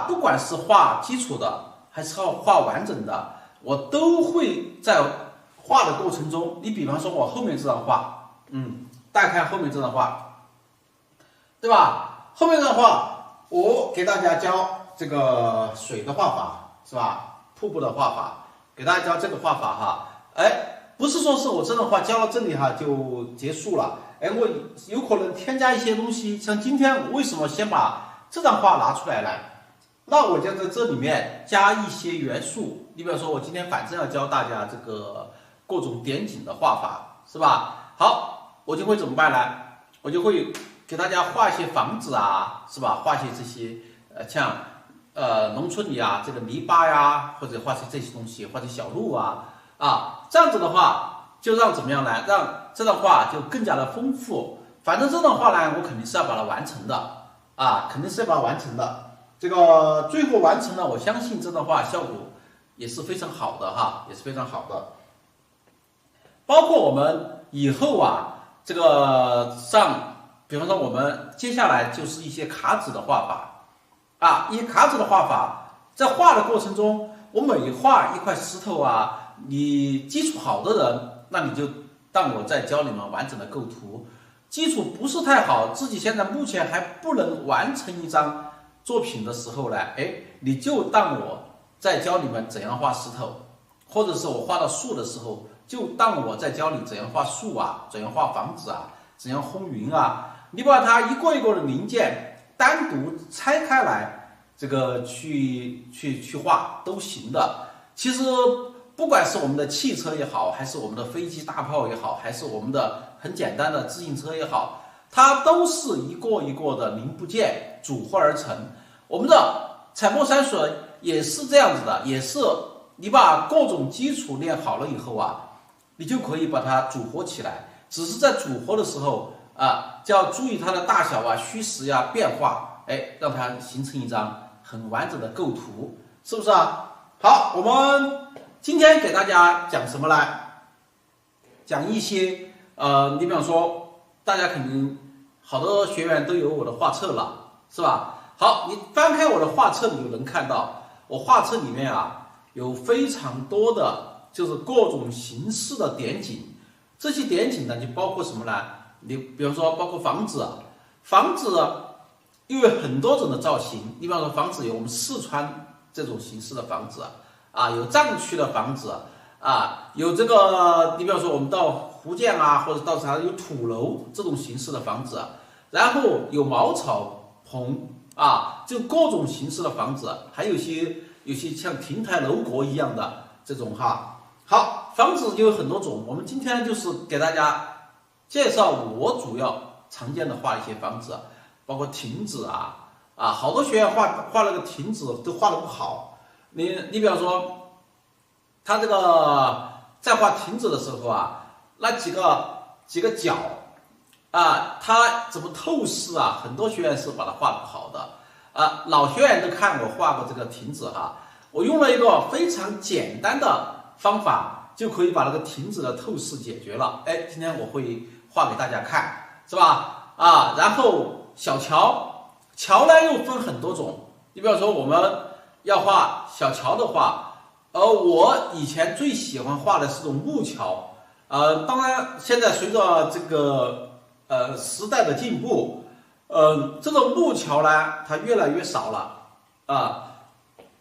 不管是画基础的还是画完整的，我都会在画的过程中，你比方说我后面这张画，大家看后面这张画，对吧？后面这张画，我给大家教这个水的画法，是吧？瀑布的画法，给大家教这个画法哈。不是说是我这张画教到这里哈就结束了，我有可能添加一些东西，像今天为什么先把这张画拿出来呢？那我就在这里面加一些元素，你比如说我今天反正要教大家这个各种点景的画法，是吧？好，我就会怎么办呢？我就会给大家画一些房子啊，是吧？画一些这些像农村里啊这个篱笆呀，或者画些这些东西，画些小路这样子的话就让怎么样呢？让这张画就更加的丰富。反正这张画呢，我肯定是要把它完成的肯定是要把它完成的。这个最后完成了，我相信这张画效果也是非常好的哈，也是非常好的。包括我们以后这个比方说我们接下来就是一些卡纸的画法一些卡纸的画法，在画的过程中，我每画一块石头你基础好的人，那你就当我在教你们完整的构图。基础不是太好，自己现在目前还不能完成一张作品的时候呢，你就当我在教你们怎样画石头，或者是我画到树的时候，就当我在教你怎样画树怎样画房子怎样烘云你把它一个一个的零件单独拆开来，这个去画都行的。其实不管是我们的汽车也好，还是我们的飞机大炮也好，还是我们的很简单的自行车也好，它都是一个一个的零部件组合而成。我们的彩墨山水也是这样子的，也是你把各种基础练好了以后你就可以把它组合起来。只是在组合的时候就要注意它的大小虚实变化，让它形成一张很完整的构图，是不是好，我们今天给大家讲什么呢？讲一些你比方说，大家肯定好多学员都有我的画册了，是吧？好，你翻开我的画册，你就能看到我画册里面有非常多的就是各种形式的点景。这些点景呢，就包括什么呢？你比方说，包括房子，房子因为很多种的造型。你比方说，房子有我们四川这种形式的房子有藏区的房子有这个，你比方说我们到福建或者到啥有土楼这种形式的房子，然后有茅草棚就各种形式的房子，还有些像亭台楼阁一样的这种好，房子就有很多种，我们今天就是给大家介绍我主要常见的画一些房子，包括亭子好多学员画那个亭子都画得不好。你比方说，他这个在画亭子的时候那几个角它怎么透视很多学员是把它画得不好的老学员都看我画过这个亭子我用了一个非常简单的方法就可以把那个亭子的透视解决了。今天我会画给大家看，是吧？然后小桥呢又分很多种。你比方说我们要画小桥的话，我以前最喜欢画的是这种木桥。当然现在随着这个时代的进步，这种木桥呢它越来越少了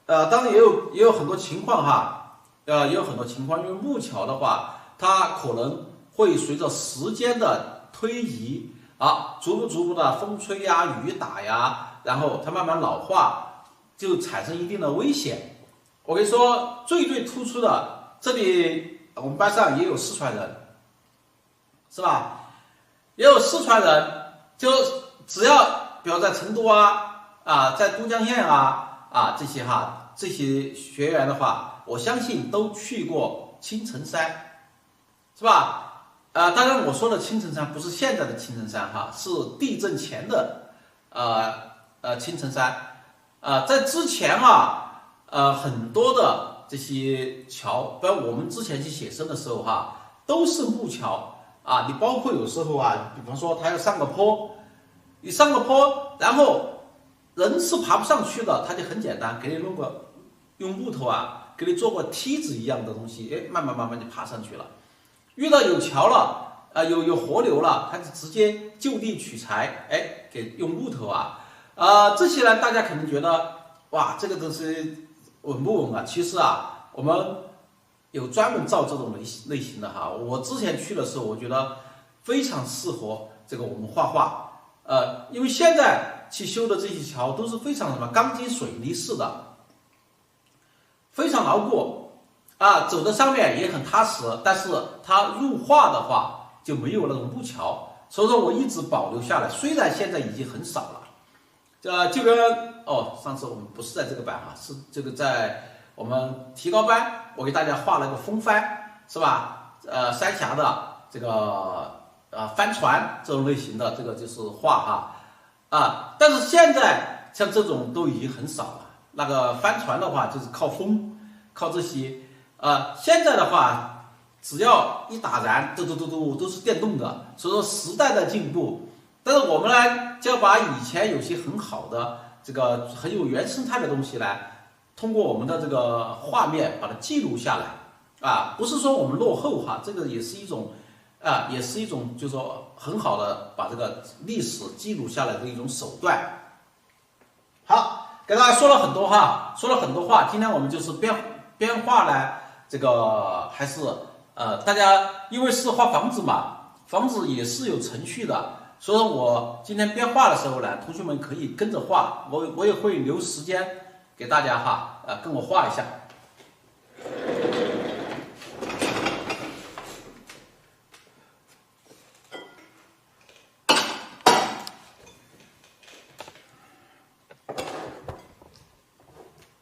当然也有很多情况也有很多情况，因为木桥的话，它可能会随着时间的推移逐步的风吹雨打然后它慢慢老化，就产生一定的危险。我跟你说，最突出的，这里我们班上也有四川人，是吧？也有四川人，就只要比如在成都在都江堰这些学员的话，我相信都去过青城山，是吧？当然我说的青城山不是现在的青城山是地震前的青城山在之前很多的这些桥，包括我们之前去写生的时候都是木桥你包括有时候比方说它要上个坡，你上个坡，然后人是爬不上去的，它就很简单，给你弄个用木头啊，给你做个梯子一样的东西，哎，慢慢就爬上去了。遇到有桥了，有河流了，它就直接就地取材，哎，给用木头啊，这些呢，大家可能觉得哇，这个东西稳不稳啊？其实啊，我们有专门造这种类型的哈。我之前去的时候，我觉得非常适合这个我们画画，因为现在去修的这些桥都是非常什么钢筋水泥式的，非常牢固啊，走在上面也很踏实。但是它入画的话就没有那种木桥，所以说我一直保留下来。虽然现在已经很少了，就跟上次我们不是在这个班哈，是这个在我们提高班，我给大家画了个风帆，是吧？三峡的这个帆船这种类型的，这个就是画哈但是现在像这种都已经很少了。那个帆船的话就是靠风，靠这些现在的话，只要一打燃，都是电动的。所以说时代的进步，但是我们呢就要把以前有些很好的这个很有原生态的东西呢，通过我们的这个画面把它记录下来不是说我们落后哈，这个也是一种就是说很好的把这个历史记录下来的一种手段。好，给大家说了很多话，今天我们就是边画呢，这个还是大家因为是画房子嘛，房子也是有程序的，所以说我今天边画的时候呢，同学们可以跟着画，我也会留时间给大家跟我画一下。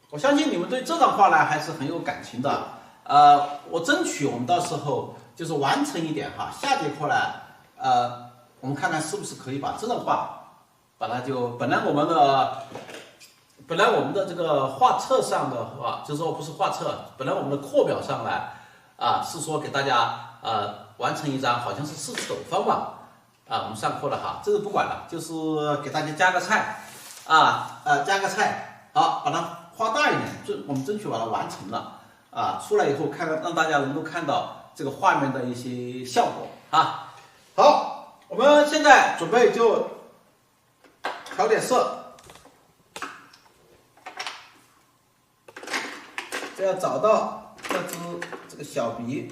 我相信你们对这张画呢还是很有感情的，我争取我们到时候就是完成一点哈。下节课呢，我们看看是不是可以把这张画，把它就本来我们的这个画册上的话，就是说不是画册，本来我们的课表上呢，是说给大家完成一张好像是4次斗方吧，我们上课了哈，这个不管了，就是给大家加个菜，加个菜，好，把它画大一点，我们争取把它完成了出来以后看看，让大家能够看到这个画面的一些效果好，我们现在准备就调点色，就要找到这个小笔。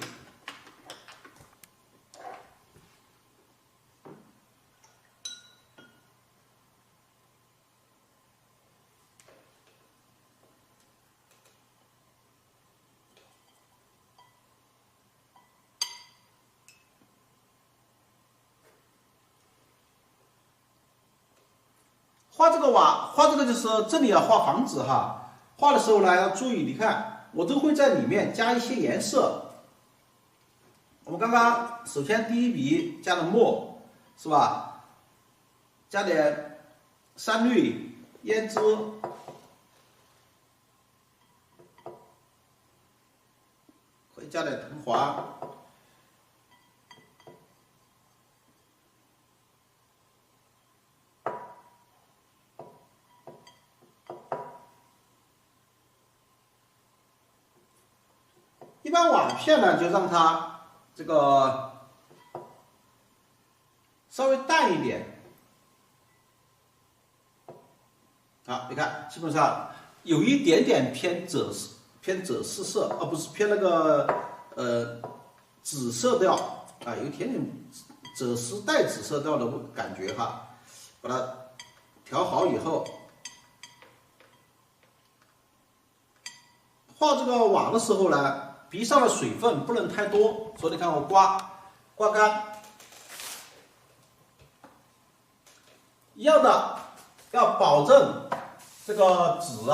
画这个就是这里要画房子哈，画的时候呢要注意，你看我都会在里面加一些颜色。我们刚刚首先第一笔加了墨，是吧？加点山绿、胭脂，会加点藤黄。一般瓦片呢，就让它这个稍微淡一点。好，你看，基本上有一点点偏赭赤色，不是偏那个紫色调有一点点赭丝带紫色调的感觉哈。把它调好以后，画这个瓦的时候呢，笔上的水分不能太多，所以你看我刮干，一样的要保证这个纸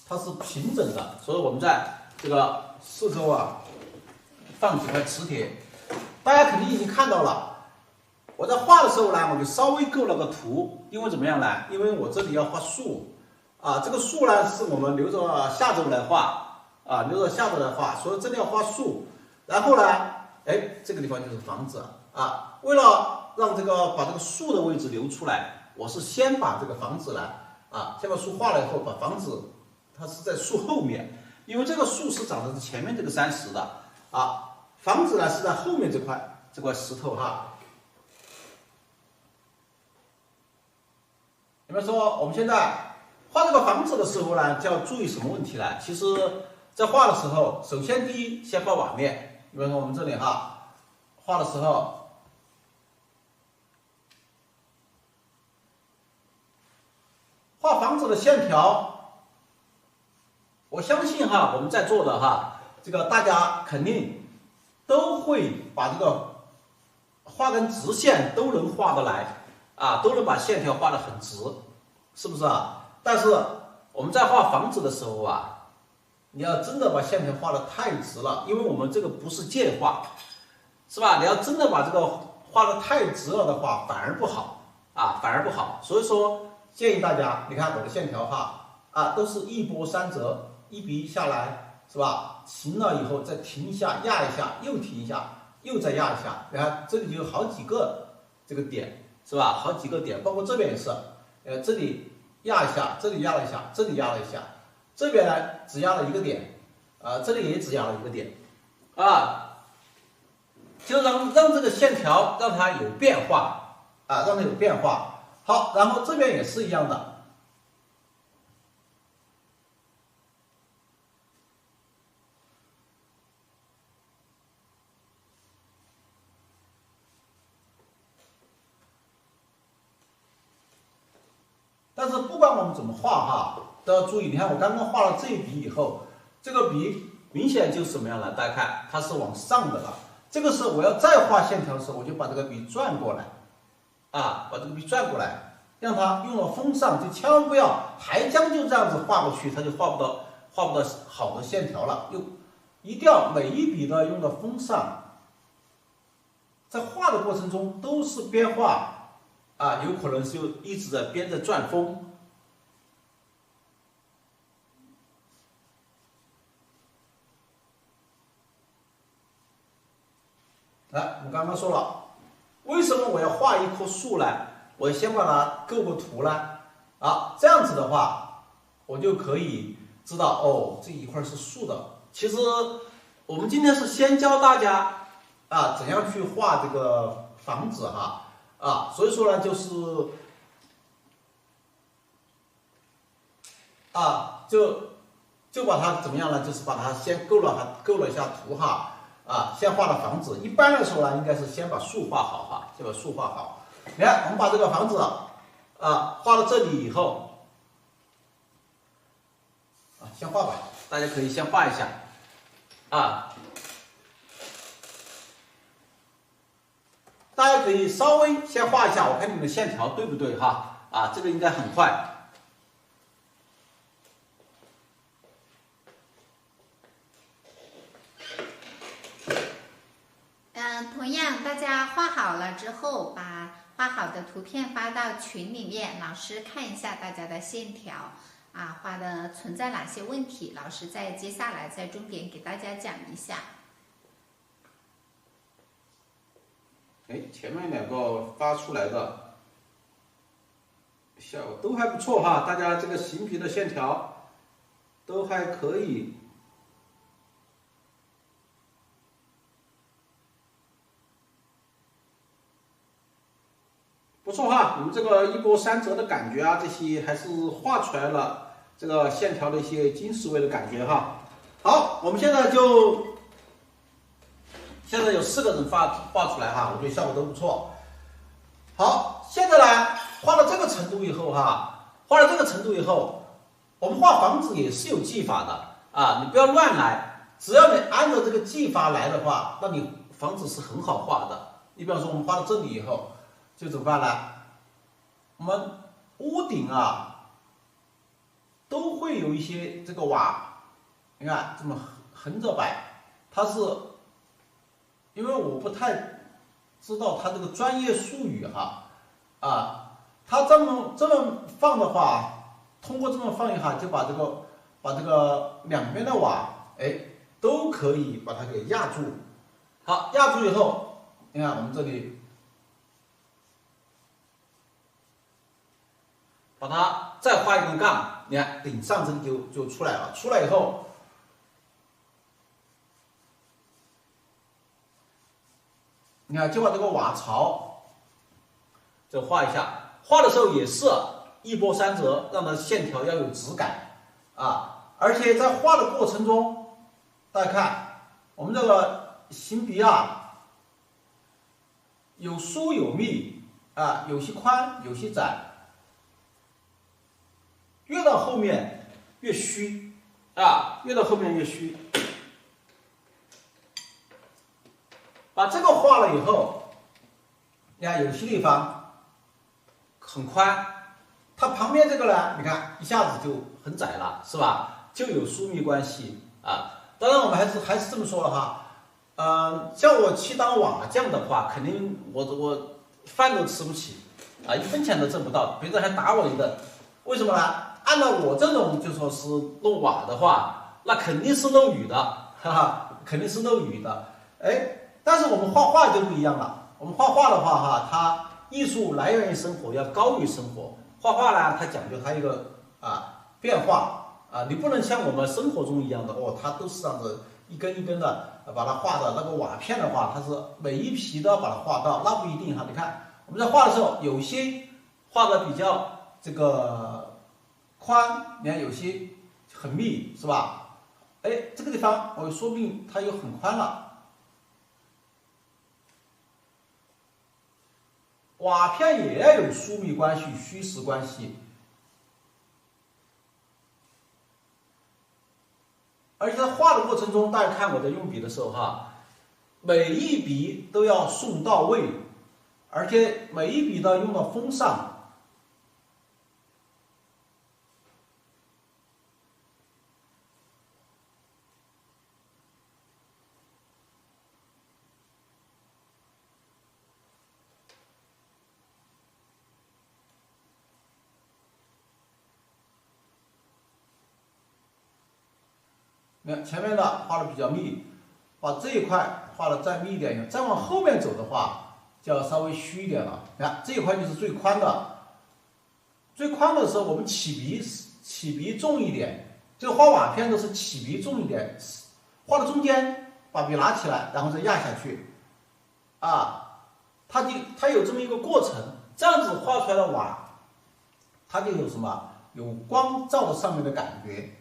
它是平整的，所以我们在这个四周放几块磁铁。大家肯定已经看到了，我在画的时候呢，我就稍微构了个图，因为怎么样呢？因为我这里要画树这个树呢是我们留着下周来画。所以这里要画树，然后呢，这个地方就是房子为了让把这个树的位置留出来，我是先把这个房子呢，啊，先把树画了以后，把房子它是在树后面，因为这个树是长在前面这个山石的啊，房子呢是在后面这块石头哈。比方说我们现在画这个房子的时候呢，就要注意什么问题呢？其实，在画的时候，首先第一先画瓦面，比方说我们这里哈，画的时候。画房子的线条，我相信哈，我们在座的哈，这个大家肯定都会把这个画根直线都能画得来啊，都能把线条画得很直，是不是啊？但是我们在画房子的时候啊，你要真的把线条画得太直了，因为我们这个不是界画，是吧？你要真的把这个画得太直了的话，反而不好啊，反而不好。所以说。建议大家，你看我的线条哈啊，都是一波三折，一笔下来是吧？行了以后再停一下，压一下，又停一下，又再压一下。你看这里就有好几个这个点是吧？好几个点，包括这边也是，这里压一下，这里压了一下，这里压了一下，这边呢只压了一个点，这里也只压了一个点，啊，就让这个线条让它有变化啊，让它有变化。好，然后这边也是一样的，但是不管我们怎么画哈，都要注意。你看我刚刚画了这一笔以后，这个笔明显就是什么样的？大家看，它是往上的了。这个时候我要再画线条的时候，我就把这个笔转过来，啊，把这个笔转过来。让它用了风上，就千万不要还将就这样子画过去，它就画不到好的线条了。一定要每一笔都要用到风上，在画的过程中都是边画啊，有可能是一直在边在转风。来，我刚刚说了，为什么我要画一棵树呢？我先把它构个图呢，啊，这样子的话，我就可以知道哦，这一块是树的。其实我们今天是先教大家啊，怎样去画这个房子哈，啊，所以说呢，就是啊，就把它怎么样呢？就是把它先构了一下图哈，啊，先画了房子。一般来说呢，应该是先把树画好哈，先把树画好。你看，我们把这个房子啊画到这里以后，啊，先画吧，大家可以先画一下，啊，大家可以稍微先画一下，我看你们的线条对不对哈？啊，这个应该很快。同样，大家画好了之后，把画好的图片发到群里面，老师看一下大家的线条啊，画的存在哪些问题，老师再接下来再重点给大家讲一下。哎，前面两个发出来的效果都还不错哈，大家这个形皮的线条都还可以。不错哈，你们这个一波三折的感觉啊，这些还是画出来了这个线条的一些金丝味的感觉哈。好，我们现在有4个人画出来哈，我觉得效果都不错。好，现在呢，画到这个程度以后哈，画到这个程度以后，我们画房子也是有技法的啊，你不要乱来，只要你按照这个技法来的话，那你房子是很好画的。你比方说我们画到这里以后。就怎么办呢？我们屋顶啊，都会有一些这个瓦，你看这么横着摆，它是因为我不太知道它这个专业术语哈，啊，它这么放的话，通过这么放一下，就把这个两边的瓦，哎，都可以把它给压住。好，压住以后，你看我们这里。把它再画一根杠，你看顶上这里就出来了。出来以后，你看就把这个瓦槽就画一下。画的时候也是一波三折，让它线条要有质感啊。而且在画的过程中，大家看我们这个行笔啊，有疏有密啊，有些宽有些窄，越到后面越虚啊，越到后面越虚。把这个画了以后，你看有些地方很宽，它旁边这个呢，你看一下子就很窄了，是吧？就有疏密关系啊。当然我们还是这么说了哈，叫我去当瓦匠的话，肯定我饭都吃不起啊，1分钱都挣不到，别人还打我一顿。为什么呢？按照我这种就说是弄瓦的话，那肯定是漏雨的，哈哈，肯定是漏雨的。哎，但是我们画画就不一样了。我们画画的话哈，它艺术来源于生活，要高于生活。画画呢，它讲究它一个变化啊，你不能像我们生活中一样的它都是这样子一根一根的把它画的。那个瓦片的话，它是每一皮都要把它画到，那不一定哈。你看我们在画的时候，有些画的比较这个宽，你看有些很密，是吧？哎，这个地方我说明它又很宽了。瓦片也要有疏密关系、虚实关系，而且在画的过程中，大家看我在用笔的时候哈，每一笔都要送到位，而且每一笔都要用到锋上。你看前面的画的比较密，把这一块画的再密一点，再往后面走的话，就要稍微虚一点了。你看这一块就是最宽的，最宽的时候我们起笔重一点，这个画瓦片都是起笔重一点，画到中间把笔拿起来，然后再压下去，它有这么一个过程，这样子画出来的瓦，它就有什么？有光照在上面的感觉。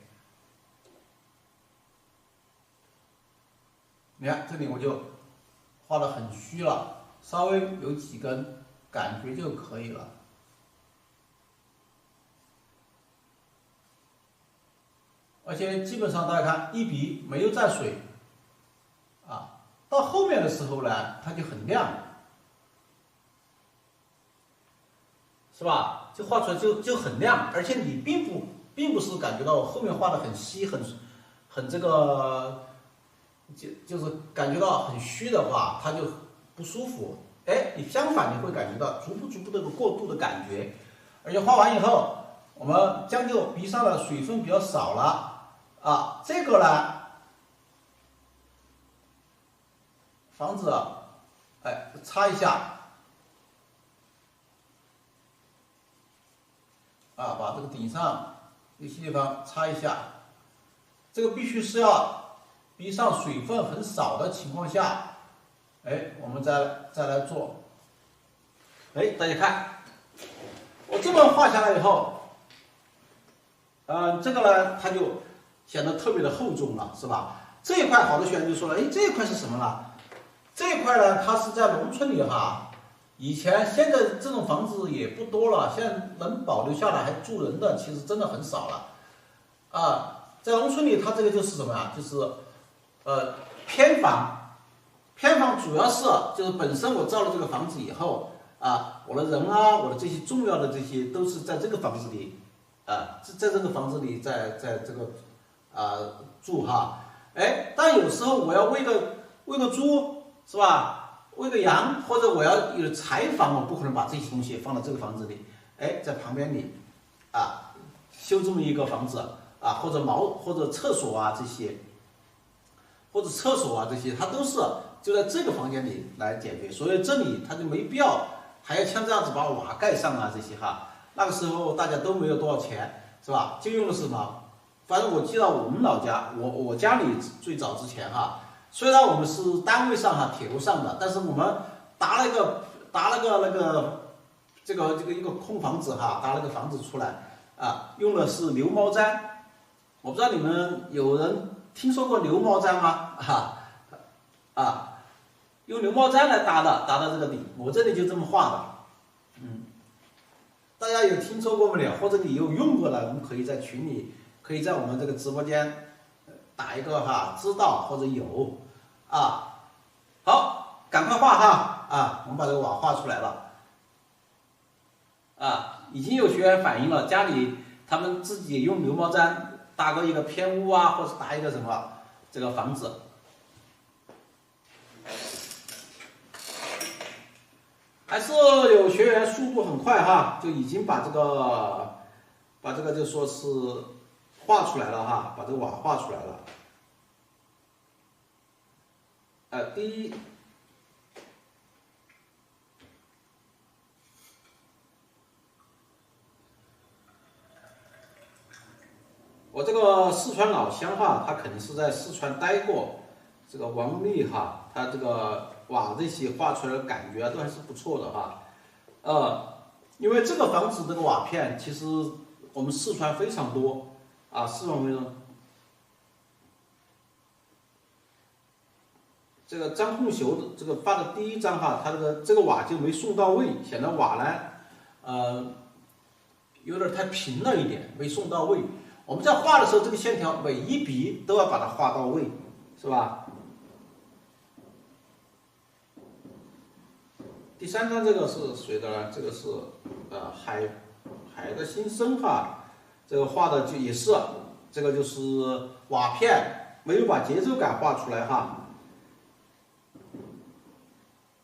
你看这里我就画的很虚了，稍微有几根感觉就可以了。而且基本上大家看一笔没有蘸水到后面的时候呢，它就很亮，是吧？就画出来就很亮，而且你并不是感觉到后面画的很稀很这个。就是感觉到很虚的话，它就不舒服。哎，你相反你会感觉到逐步的这个过渡的感觉，而且画完以后，我们将就笔上的水分比较少了这个呢，防止擦一下把这个顶上有些地方擦一下，这个必须是要。笔上水分很少的情况下，我们再来做。大家看，我这么画下来以后，这个呢，它就显得特别的厚重了，是吧？这一块好多学员就说了，这一块是什么呢？这一块呢，它是在农村里现在这种房子也不多了，现在能保留下来还住人的，其实真的很少了在农村里，它这个就是什么啊？就是偏房主要是就是本身我造了这个房子以后我的人我的这些重要的这些都是在这个房子里在这个房子里在这个住但有时候我要喂个猪是吧？喂个羊，或者我要有柴房，我不可能把这些东西放到这个房子里，在旁边里修这么一个房子或者厕所这些。或者厕所这些，它都是就在这个房间里来解决，所以这里它就没必要还要像这样子把瓦盖上这些那个时候大家都没有多少钱，是吧？就用的是什么？反正我记得我们老家，我家里最早之前哈，虽然我们是单位上哈铁路上的，但是我们搭了个一个空房子哈，搭了个房子出来啊，用的是牛毛毡。我不知道你们有人听说过牛毛毡吗？用牛毛毡来搭的这个顶，我这里就这么画的。大家有听说过没有？或者你有用过的，我们可以在群里，可以在我们这个直播间打一个哈，知道或者有啊。好，赶快画哈啊！我们把这个瓦画出来了啊，已经有学员反映了，家里他们自己用牛毛毡搭个一个偏屋啊，或者搭一个什么这个房子。还是有学员速度很快哈，就已经把这个就说是画出来了哈，把这个瓦画出来了。第一，我这个四川老乡哈，他肯定是在四川待过。这个王丽哈，他这个瓦这些画出来的感觉都还是不错的哈。因为这个房子这个瓦片，其实我们四川非常多啊，四川非常。这个张凤秀的这个发的第一张哈，他这个瓦就没送到位，显得瓦呢，有点太平了一点，没送到位。我们在画的时候，这个线条每一笔都要把它画到位，是吧？第三张这个是谁的呢？这个是海的心声哈，这个画的就也是这个就是瓦片没有把节奏感画出来哈，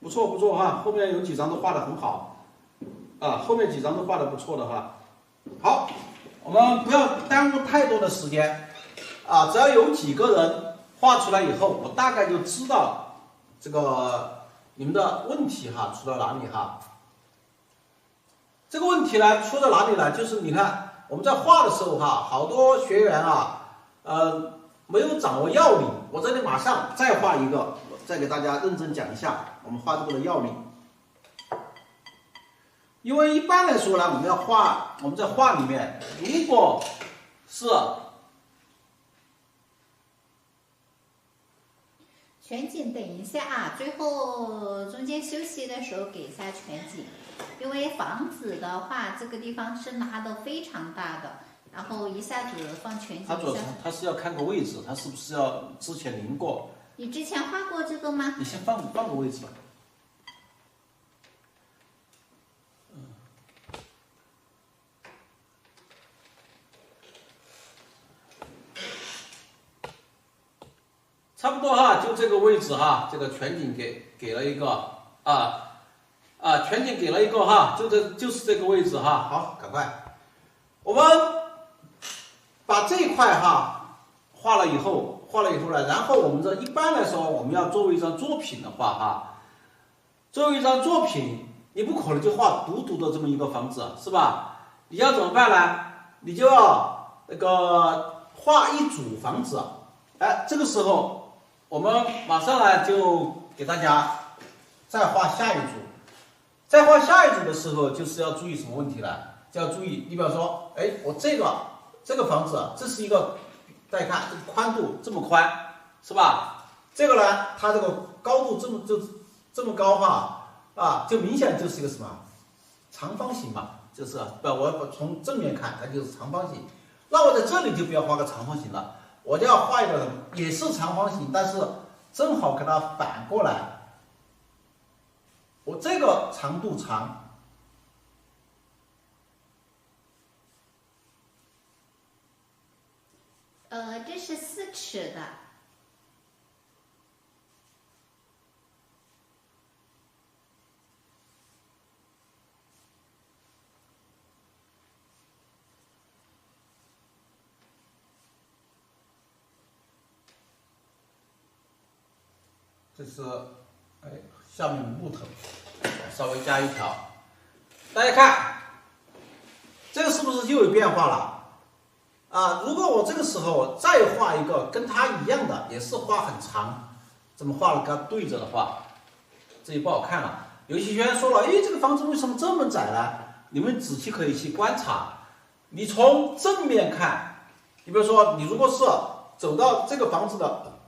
不错不错哈，后面有几张都画的很好啊，后面几张都画的不错的哈。好，我们不要耽误太多的时间啊，只要有几个人画出来以后，我大概就知道这个。你们的问题哈出到哪里哈？这个问题呢出到哪里呢？就是你看我们在画的时候哈，好多学员啊，没有掌握要领。我这里马上再画一个，再给大家认真讲一下我们画这个的要领。因为一般来说呢，我们在画里面，如果是全景等一下啊，最后中间休息的时候给一下全景，因为房子的话，这个地方是拉的非常大的，然后一下子放全景。他是要看个位置，他是不是要之前临过？你之前画过这个吗？你先放个位置吧。差不多哈，就这个位置哈，这个全景给了一个全景给了一个哈，就是这个位置哈。好，赶快，我们把这一块哈画了以后呢，然后我们一般来说，我们要作为一张作品的话哈，作为一张作品，你不可能就画独独的这么一个房子，是吧？你要怎么办呢？你就要那个画一组房子，这个时候。我们马上呢就给大家再画下一组，在画下一组的时候，就是要注意什么问题呢？就要注意，你比方说，我这个房子，这是一个，大家看这个宽度这么宽，是吧？这个呢，它这个高度这么高哈，就明显就是一个什么长方形嘛，就是我从正面看，它就是长方形。那我在这里就不要画个长方形了。我就要画一个也是长方形，但是正好给它反过来。我这个长度长，这是4尺的。这是下面木头，稍微加一条。大家看，这个是不是又有变化了？啊，如果我这个时候再画一个跟它一样的，也是画很长，这么画了跟它对着的话，这就不好看了。有些学员说了，哎，这个房子为什么这么窄呢？你们仔细可以去观察，你从正面看，你比如说你如果是走到这个房子的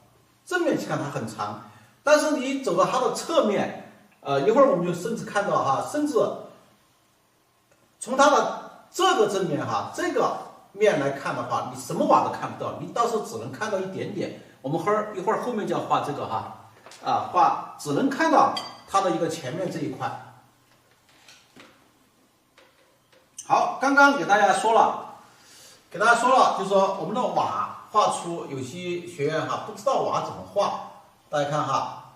正面去看，它很长，但是你走到它的侧面，一会儿我们就甚至看到哈，甚至从它的这个正面哈，这个面来看的话，你什么瓦都看不到，你到时候只能看到一点点。我们一会儿后面就要画这个哈，画只能看到它的一个前面这一块。好，刚刚给大家说了，就是说我们的瓦画出，有些学员哈不知道瓦怎么画，大家看哈，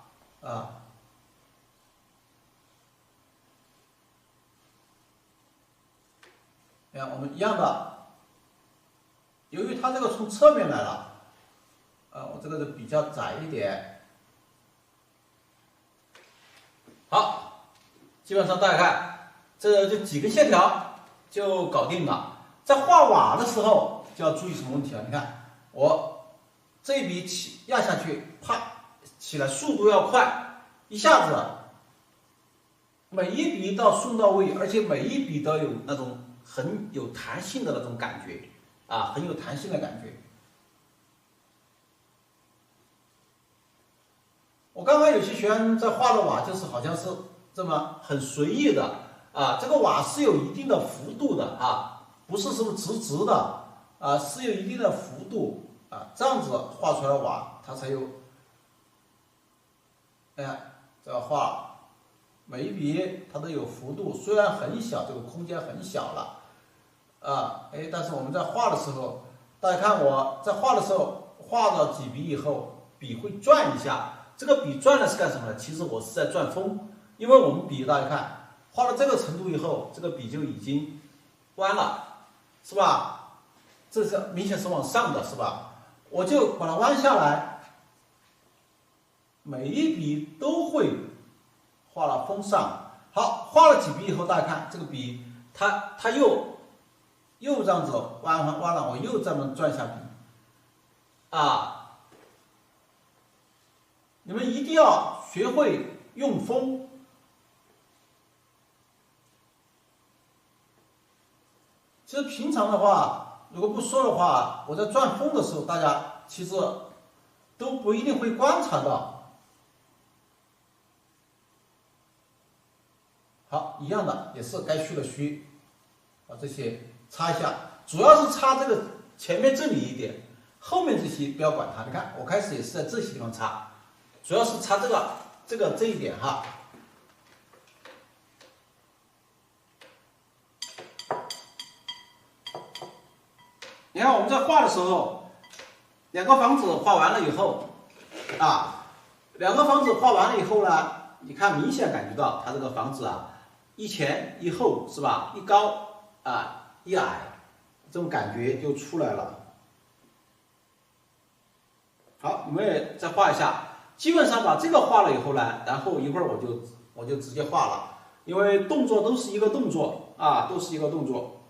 你看我们一样的，由于它这个从侧面来了，我这个是比较窄一点。好，基本上大家看，这就几根线条就搞定了。在画瓦的时候就要注意什么问题啊？你看我这一笔压下去，啪起来，速度要快，一下子每一笔都要顺到位，而且每一笔都有那种很有弹性的那种感觉啊，很有弹性的感觉。我刚刚有些学员在画的瓦，就是好像是这么很随意的啊，这个瓦是有一定的幅度的啊，不是什么直直的啊，是有一定的幅度啊，这样子画出来的瓦它才有。这样画每一笔它都有幅度，虽然很小，这个空间很小了但是我们在画的时候，大家看我在画的时候，画了几笔以后，笔会转一下。这个笔转的是干什么呢？其实我是在转锋，因为我们笔大家看画到这个程度以后，这个笔就已经弯了，是吧？这是明显是往上的，是吧？我就把它弯下来，每一笔都会画了锋上。好，画了几笔以后，大家看这个笔，它又这样子弯了，我又这么转下笔你们一定要学会用锋。其实平常的话，如果不说的话，我在转锋的时候，大家其实都不一定会观察到。好，一样的，也是该虚的虚，把这些擦一下，主要是擦这个前面这里一点，后面这些不要管它。你看，我开始也是在这些地方擦。主要是擦这一点哈。你看我们在画的时候，两个房子画完了以后，呢，你看明显感觉到它这个房子一前一后是吧？一高一矮，这种感觉就出来了。好，你们也再画一下。基本上把这个画了以后呢，然后一会儿我就直接画了，因为动作都是一个动作都是一个动作。